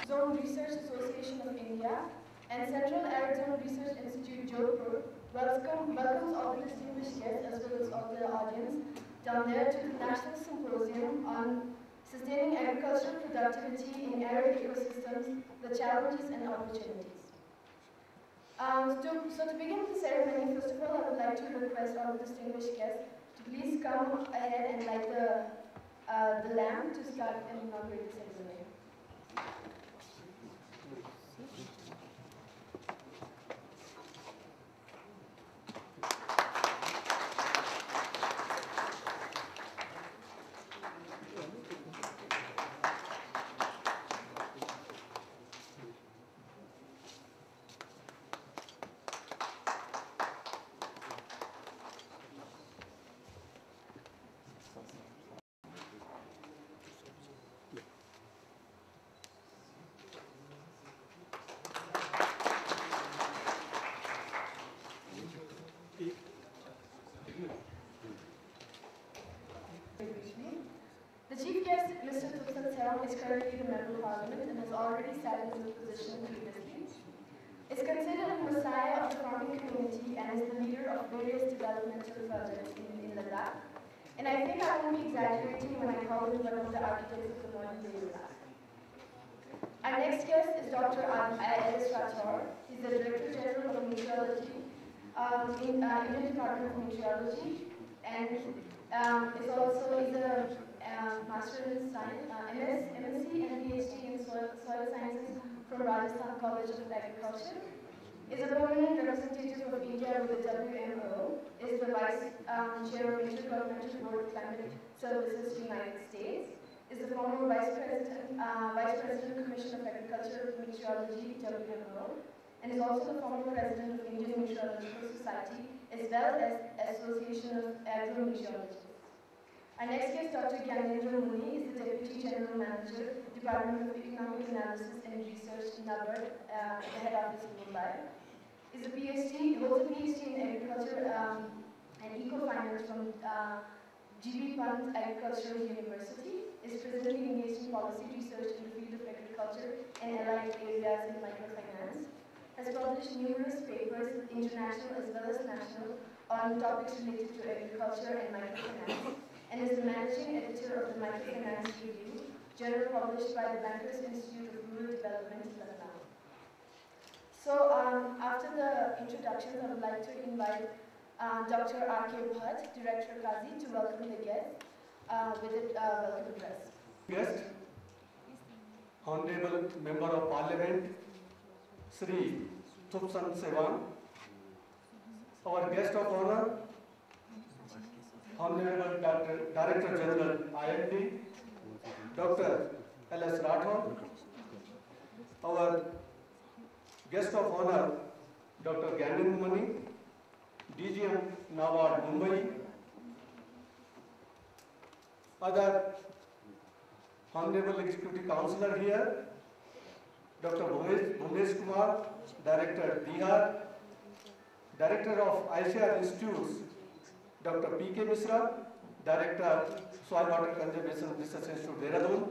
Zone Research Association of India and Central Arizona Research Institute, Jodhpur, welcomes all the distinguished guests as well as all the audience down there to the National Symposium on Sustaining Agricultural Productivity in Arid Ecosystems, the Challenges and Opportunities. So to begin the ceremony, first of all, I would like to request all the distinguished guests to please come ahead and light the lamp to start and inaugurate the ceremony. Briefly. The Chief Guest, Mr. Tupsan Seong, is currently the Member of Parliament and has already sat in this position previously. Is considered a messiah of the farming community and is the leader of various developmental projects in Ladakh. And I think I won't be exaggerating when I call him one of the architects of the modern day Ladakh. Our next guest is Dr. RRS Leh. He's the Director General of Meteorology in Indian Department of Meteorology, and is a Master in Science, MSc and PhD in Soil Sciences from Rajasthan College of Agriculture. Is a permanent representative of India with the WMO. Is the Vice Chair of Intergovernmental Board of Climate Services, United States. Is the former Vice President Commission of Agriculture and Meteorology, WMO, and is also the former President of Indian Meteorological Society, as well as Association of Agro-Meteorologists. Our next guest, Dr. Gyanendra Muni, is the Deputy General Manager, Department of Economic Analysis and Research, NABARD, the head office in Mumbai. Is a PhD, holds a PhD in Agriculture and Eco-Finance from GB Pant Agricultural University. Is presently engaged in policy research in the field of agriculture and allied areas in microfinance. Has published numerous papers, international as well as national, on topics related to agriculture and microfinance, and is the managing editor of the Microfinance Review, journal published by the Bankers Institute of Rural Development, Lucknow. So after the introductions, I would like to invite Dr. R.K. Bhatt, Director Qazi, to welcome the guests with a welcome address. Guest, Honorable Member of Parliament, Sri Tupsan Seong, our guest of honor, Honorable Director General IMD, Dr. L.S. Rathod, our guest of honor, Dr. Gyanendra Muni, DGM NABARD Mumbai, other Honorable Executive Councillor here, Dr. Bhunesh Kumar, Director Bihar, Director of ICR Institutes, Dr. P.K. Misra, Director Soil Water Conservation Research Institute, Dehradun,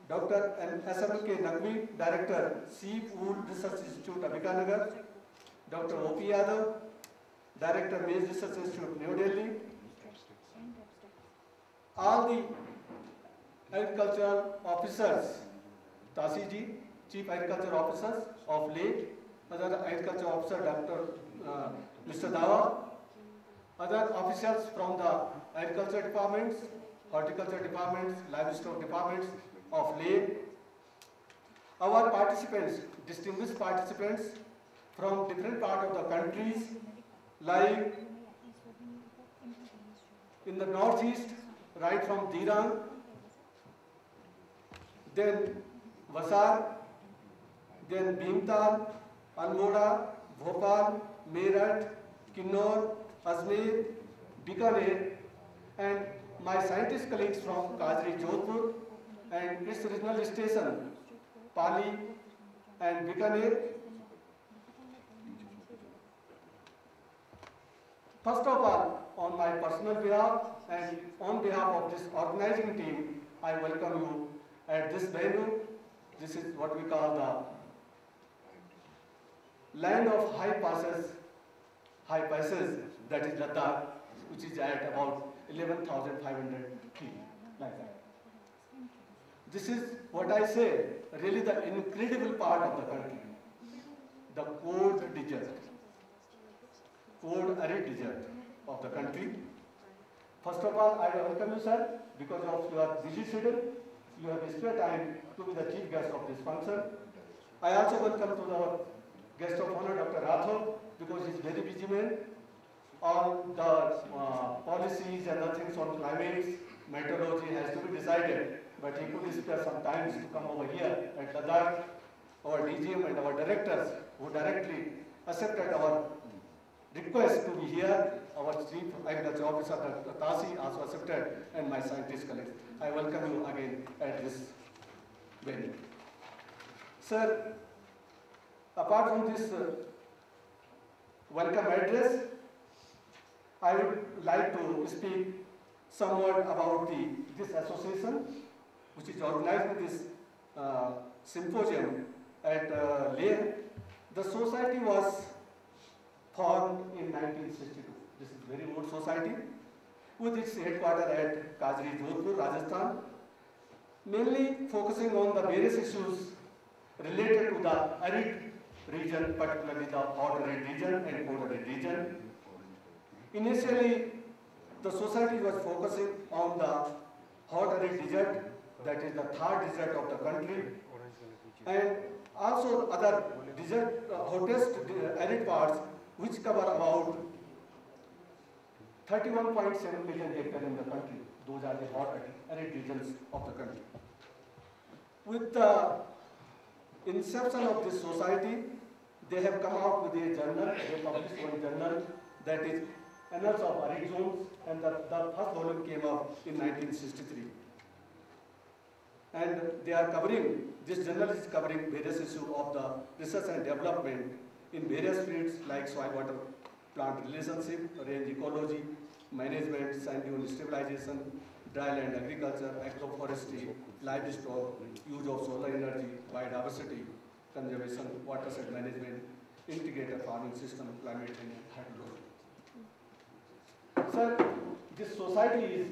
Dr. S.M.K. Naqvi, Director Seep Wool Research Institute, Ambikanagar, Dr. O.P. Yadav, Director Maize Research Institute, New Delhi, all the agricultural officers, Tasi ji, Chief Agriculture Officers of Leh, other Agriculture Officer Dr. Mr. Dawa, other officials from the Agriculture Departments, Horticulture Departments, Livestock Departments of Leh, our participants, distinguished participants from different parts of the countries, like in the northeast, right from Dirang, then Vasar, then Bhimtal, Almora, Bhopal, Meerut, Kinnaur, Ajmer, Bikaner, and my scientist colleagues from Kajri, Jodhpur, and its regional station, Pali and Bikaner. First of all, on my personal behalf and on behalf of this organizing team, I welcome you at this venue. This is what we call the land of high passes, that is Ladakh, which is at about 11,500 feet, like that. This is what I say, really the incredible part of the country, the cold arid desert of the country. First of all, I welcome you, sir, because of your busy schedule. You have spare time to be the chief guest of this function. I also welcome to our guest of honor, Dr. Rathod, because he is very busy man. All the policies and other things on climate, meteorology has to be decided, but he could spare some time to come over here at Ladakh. Our DGM and our directors who directly accepted our request to be here, our Chief Agriculture Officer, Dr. Tasi, also accepted, and my scientist colleagues. I welcome you again at this venue. Sir, apart from this welcome address, I would like to speak some word about this association, which is organizing this symposium at Leh. The society was formed in 1962. This is a very old society, with its headquarters at Kajri, Jodhpur, Rajasthan, mainly focusing on the various issues related to the arid region, particularly the hot arid region and cold arid region. Initially, the society was focusing on the hot arid desert, that is the third desert of the country, and also other desert, hottest arid parts, which cover about 31.7 million hectares in the country. Those are the hot arid regions of the country. With the inception of this society, they have come out with a journal. They published one journal, that is Annals of Arid Zones, and the first volume came up in 1963. And they are covering, this journal is covering various issues of the research and development in various fields like soil-water plant relationship, range ecology, management, sand dune stabilization, dryland agriculture, agroforestry, livestock, use of solar energy, biodiversity, conservation, watershed management, integrated farming system, climate change, and hydrology. Sir, this society is,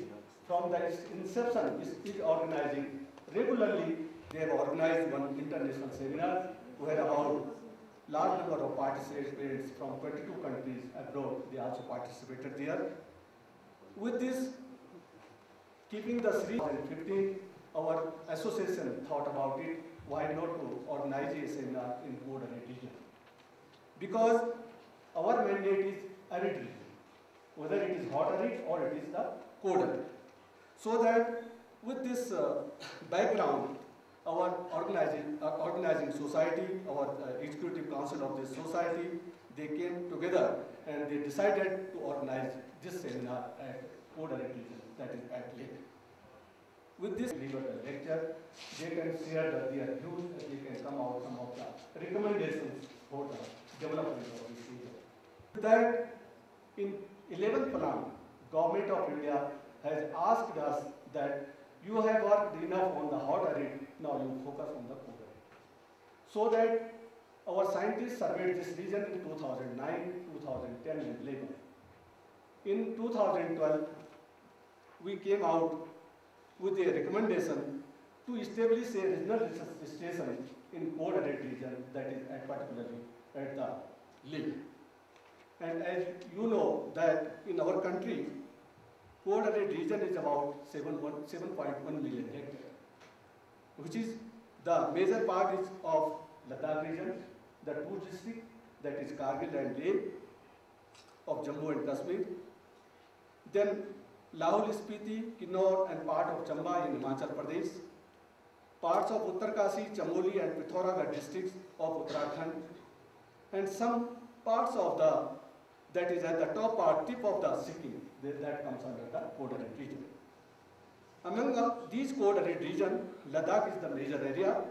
from the inception, is organizing regularly. They have organized one international seminar where about large number of participants from 22 countries abroad, they also participated there. With this, keeping the 2015, our association thought about it, why not to organize a seminar in cold arid region? Because our mandate is arid region, whether it is hot arid or it is the cold arid. So that with this background, our organizing society, our executive council of this society, they came together and they decided to organize this seminar at cold arid region, that is at Leh. With this lecture, they can share their views and they can come out some of the recommendations for the development of this region. With that, in 11th plan, Government of India has asked us that you have worked enough on the hot arid, now you focus on the cold arid. So that our scientists surveyed this region in 2009, 2010 and 11. In 2012, we came out with a recommendation to establish a regional research station in cold arid region, that is particularly at the Leh. And as you know that in our country, cold arid region is about 7.1 million hectares, which is the major part is of Ladakh region, the two districts, that is Kargil and Leh of Jammu and Kashmir, then Lahul Spiti, Kinnaur and part of Chamba in Himachal Pradesh, parts of Uttarkasi, Chamoli and Pithoragarh districts of Uttarakhand, and some parts of the, that is at the top part, tip of the Sikkim, that comes under the cold arid region. Among these cold arid region, Ladakh is the major area,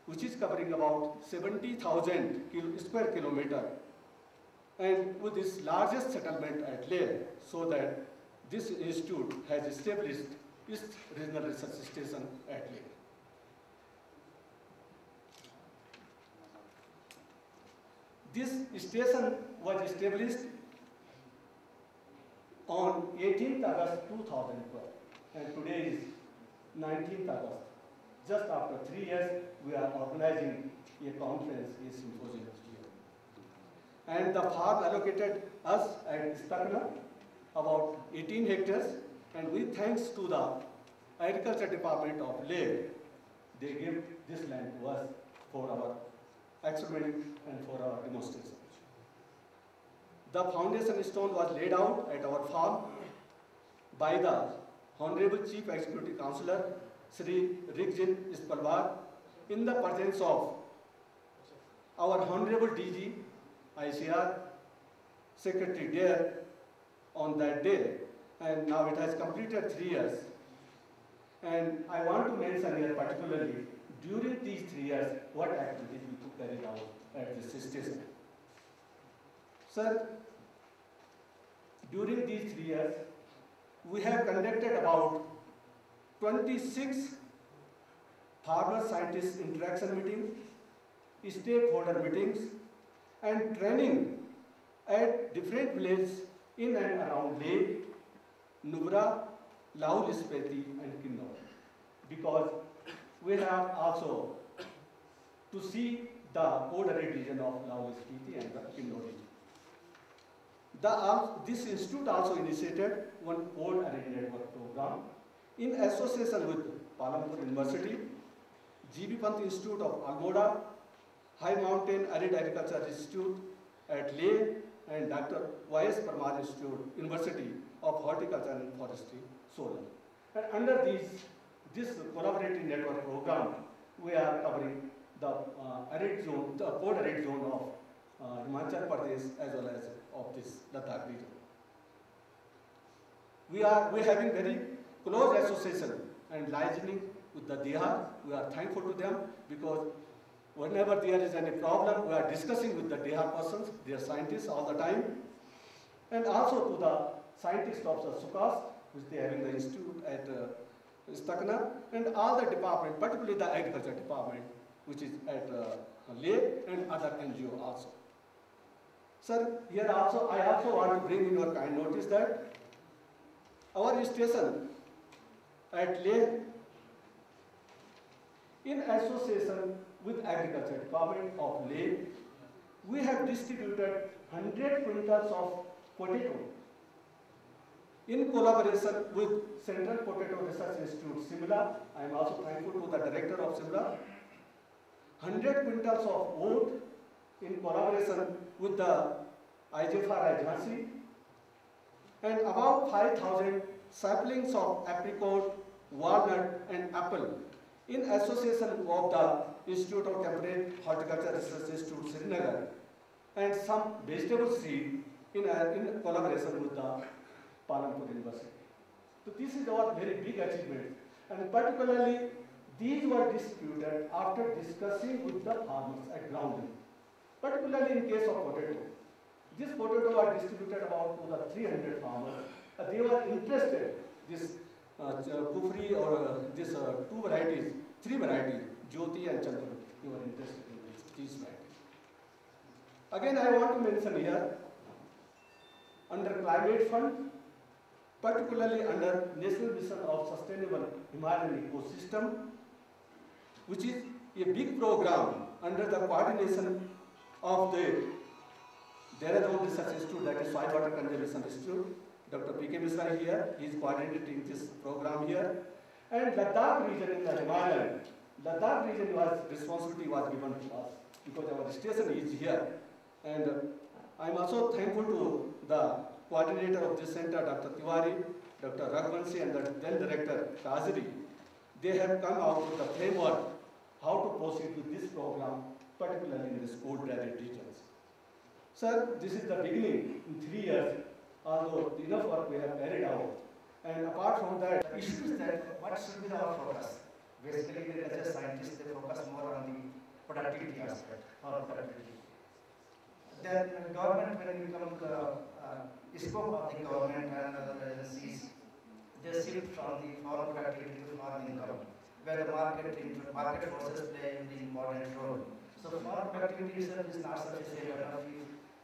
which is covering about 70,000 square kilometer, and with this largest settlement at Leh, so that this institute has established its regional research station at Leh. This station was established on 18th August 2012, and today is 19th August. Just after 3 years, we are organizing a conference, a symposium here. And the farm allocated us at Istakna about 18 hectares, and with thanks to the Agriculture Department of Leh, they gave this land to us for our experiment and for our demonstration. The foundation stone was laid out at our farm by the Honorable Chief Executive Councillor, Sri Rigjin Ispalwar, in the presence of our Honorable DG, ICR, Secretary there on that day, and now it has completed 3 years. And I want to mention here particularly, during these 3 years, what activities we carried out at this station. Sir, during these 3 years, we have conducted about 26 farmer scientist interaction meetings, stakeholder meetings, and training at different villages in and around Leh, Nubra, Lahul Spiti, and Kinnaur. Because we have also to see the code-arid region of Lahul Spiti and the Kinnaur region. This institute also initiated one code-arid network program in association with Palampur University, GB Pant Institute of Almora, High Mountain Arid Agriculture Institute at Leh, and Dr. Y.S. Parmar Institute, University of Horticulture and Forestry, Solan. And under this collaborative network program, we are covering the arid zone, the code arid zone of Himachal Pradesh as well as of this Ladakh region. We are having very close association and liaising with the Dihar. We are thankful to them because whenever there is any problem, we are discussing with the Dihar persons, their scientists all the time, and also to the scientists of the Sukas, which they are having the institute at Stakna, and all the department, particularly the agriculture department, which is at Leh, and other NGO also. Sir, here also, I also want to bring in your kind notice that our station at Leh, in association with Agriculture Department of Leh, we have distributed 100 quintals of potato in collaboration with Central Potato Research Institute, Simla. I am also thankful to the director of Simla. 100 quintals of oat in collaboration with the IJFR Jhansi, and about 5,000 saplings of apricot, walnut, and apple in association of the Institute of Temperate Horticulture Research Institute, Srinagar, and some vegetable seed in collaboration with the Palampur University. So this is our very big achievement, and particularly these were distributed after discussing with the farmers at ground level. Particularly in case of potato, this potato are distributed about to the 300 farmers. They were interested. This Kufri or this two varieties, three varieties, Jyoti and Chandra, they were interested in these varieties. Again, I want to mention here, under Climate Fund, particularly under National Mission of Sustainable Himalayan Ecosystem, which is a big program under the coordination of the Dehradun Research Institute, that is Soil Water Conservation Institute. Dr. P.K. Misra here, he is coordinating this program here. And Ladakh region in the Himalayan, Ladakh region responsibility was given to us because our station is here. And I am also thankful to the coordinator of this center, Dr. Tiwari, Dr. Raghuvanshi, and the then director, Kazri. They have come out with the framework how to proceed with this program, particularly in the cold-arid regions. Sir, this is the beginning. In 3 years, although enough work we have carried out. And apart from that, issues that what should be our focus? Basically, the agriculture scientists, they focus more on the productivity aspect or productivity. Then government, when you come to the scope of the government and other agencies, they shift from the farm productivity to farm income, where the market forces play a very important role. So farm productivity itself is not sufficient enough.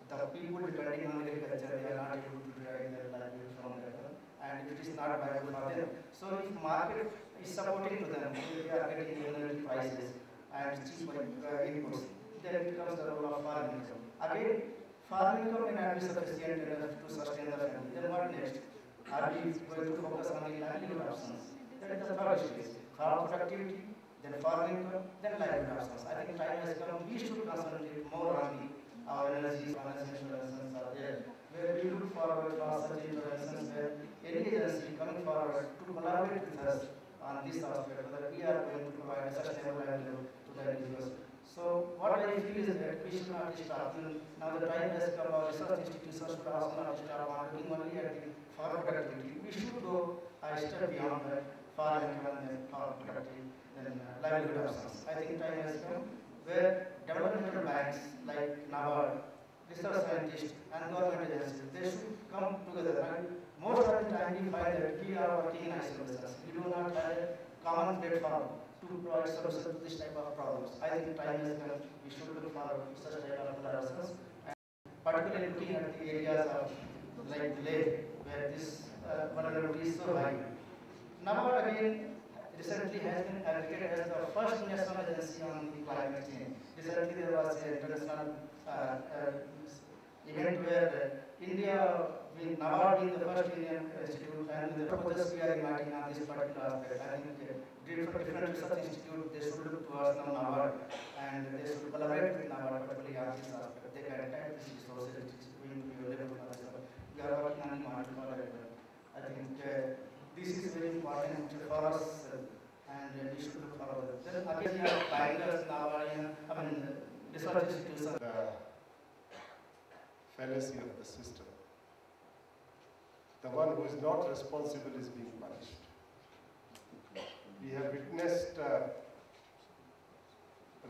The people depending on agriculture, they are not able to derive their livelihood from that, and it is not viable for them. So if market is supporting to them, they are getting energy prices and cheap inputs, then it becomes the role of farm income. Again, farm income may not be sufficient enough to sustain the family. Then what next? Are we going to focus on the livelihood options? That is the third stage. Farm productivity, then farm income, then livelihood options. I think time has come. We should concentrate more on our energy interventions are there, where we look forward for such interventions where any agency coming forward to collaborate with us on this aspect, whether we are going to provide a sustainable livelihood to the individuals. So what I feel is that we should not stop. Now the time has come, our research institutions should also not stop on looking only at the farm productivity. We should go a step beyond that, farm income and farm productivity, then livelihood options. I think time has come where developmental banks like NABARD, research scientists, and government agencies, they should come together and most of the time we find that we are working in isolation. We do not have a common platform to provide solutions to this type of problems. I think time has come, we should look for such type of collaborations, and particularly looking at the areas of like Leh, where this vulnerability is so high. NABARD again recently has been advocated as the first national agency on the climate change. Recently there was an international event where NABARD being the first Indian institute, and the proposals we are inviting on this particular aspect. I think different research institutes, they should look towards now NABARD, and they should collaborate with NABARD particularly on this aspect. They can tap these resources which is going to be available for us. We are working on the model for that. I think this is very important for us, and we should look forward. Then again, we have binders, research institutions. The fallacy of the system. The one who is not responsible is being punished. We have witnessed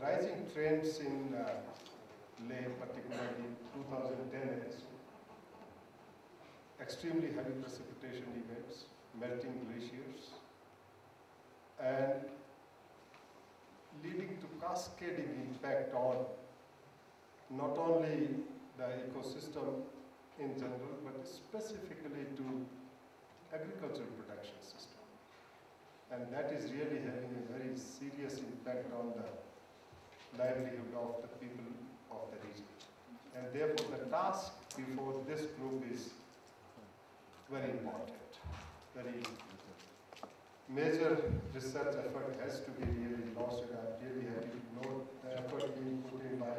rising trends in Leh, particularly 2010 episode. Extremely heavy precipitation events, melting glaciers, and leading to cascading impact on not only the ecosystem in general, but specifically to agricultural production system. And that is really having a very serious impact on the livelihood of the people of the region. And therefore the task before this group is very important. Very major research effort has to be really launched, and I'm really happy to know the effort being put in by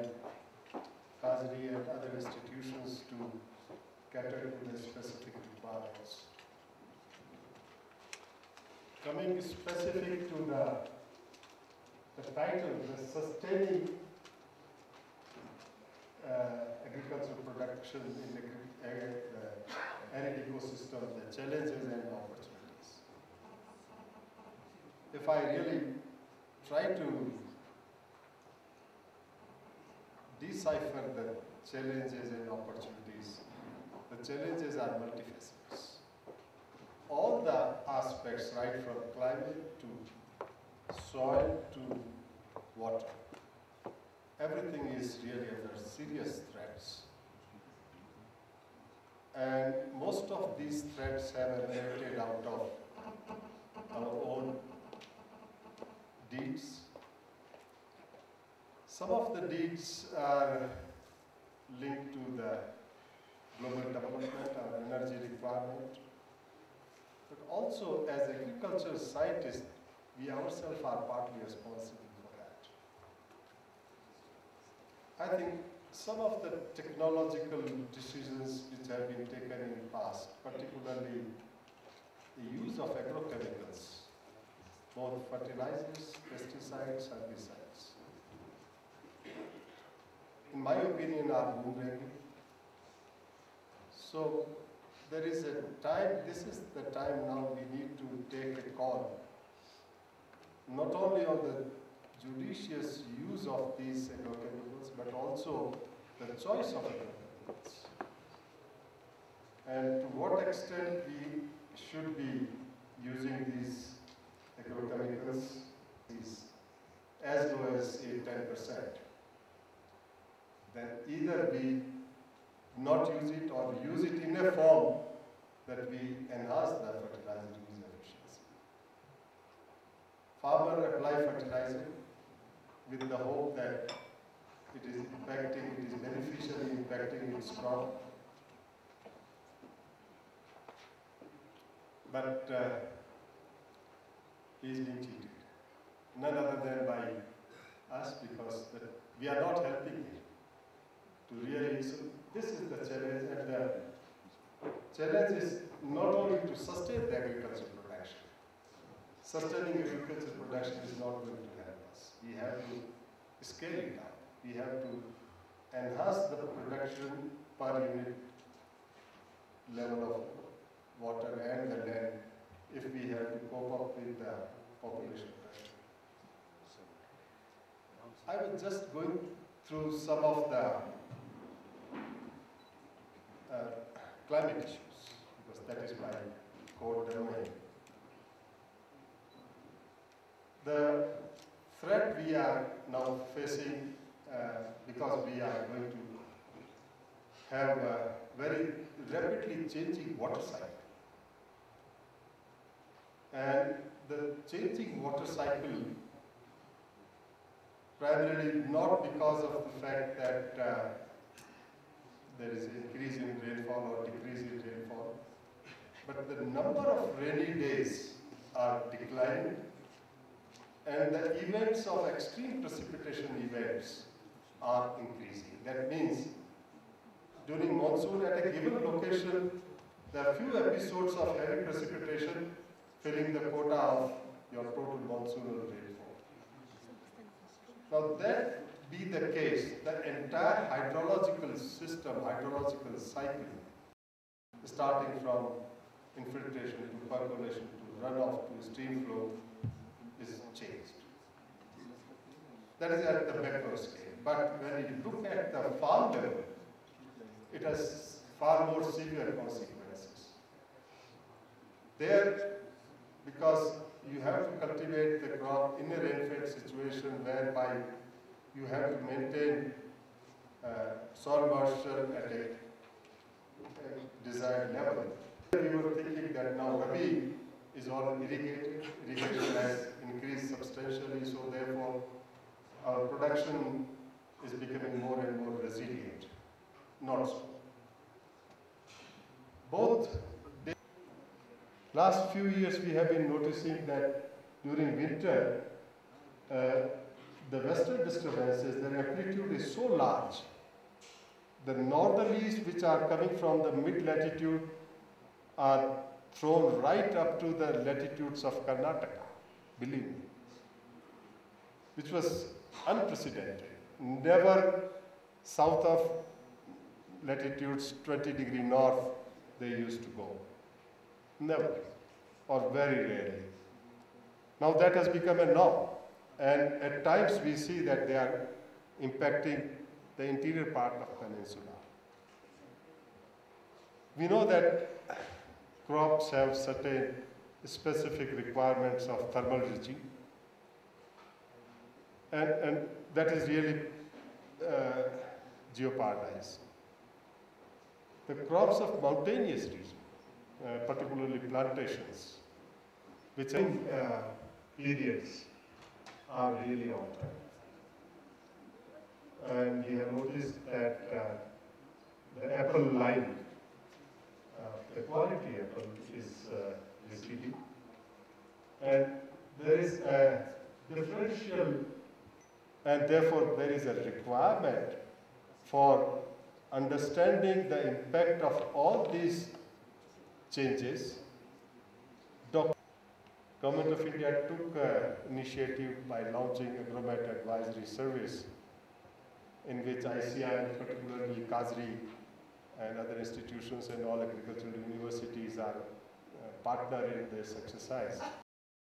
Kazri and other institutions to cater to the specific requirements. Coming specific to the title, the sustaining agricultural production in the arid ecosystem, the challenges and opportunities. If I really try to decipher the challenges and opportunities, the challenges are multifaceted. All the aspects, right from climate to soil to water, everything is really under serious threats. And most of these threats have emanated out of our own deeds. Some of the deeds are linked to the global development, our energy requirement, but also as agricultural scientists, we ourselves are partly responsible for that. I think some of the technological decisions which have been taken in the past, particularly the use of agrochemicals, both fertilizers, pesticides, herbicides, in my opinion, are boomerang. So there is a time, this is the time now we need to take a call, not only on the judicious use of these agrochemicals, but also the choice of agrochemicals. And to what extent we should be using these agrochemicals is as low as 8–10%. Then either we not use it or use it in a form that we enhance the fertilizer use efficiency. Farmer apply fertilizer with the hope that it is beneficially impacting its crop. But he is being cheated. None other than by us, because we are not helping him to really. So this is the challenge, and the challenge is not only to sustain the agricultural production. Sustaining agricultural production is not going to help us. We have to scale it down. We have to enhance the production per unit level of water and the land if we have to cope up with the population pressure. I was just going through some of the climate issues, because that is my core domain. The threat we are now facing, because we are going to have a very rapidly changing water cycle. And the changing water cycle, primarily not because of the fact that there is increase in rainfall or decrease in rainfall, but the number of rainy days are declining, and the events of extreme precipitation events are increasing. That means during monsoon at a given location, there are few episodes of heavy precipitation filling the quota of your total monsoonal rainfall. Now that be the case, the entire hydrological system, hydrological cycle, starting from infiltration to percolation to runoff to stream flow, is changed. That is at the macro scale. But when you look at the farm level, it has far more severe consequences. There, because you have to cultivate the crop in a rain-fed situation whereby you have to maintain soil moisture at a desired level. We were thinking that now Rabi is all irrigated, irrigation has increased substantially, so therefore our production is becoming more and more resilient. Not so. Both last few years we have been noticing that during winter the western disturbances, their amplitude is so large. The northerlies which are coming from the mid-latitude are thrown right up to the latitudes of Karnataka, believe me, which was unprecedented. Never south of latitudes 20° north they used to go. Never, or very rarely. Now that has become a norm, and at times we see that they are impacting the interior part of the peninsula. We know that crops have certain specific requirements of thermal regime, and that is really jeopardized. The crops of mountainous region, particularly plantations, which in periods are really altered. And we have noticed that the apple line, the quality apple is receding, and there is a differential, and therefore there is a requirement for understanding the impact of all these changes. Government of India took initiative by launching Agromet Advisory Service, in which ICI, particularly KAZRI, and other institutions and all agricultural universities are partner in this exercise.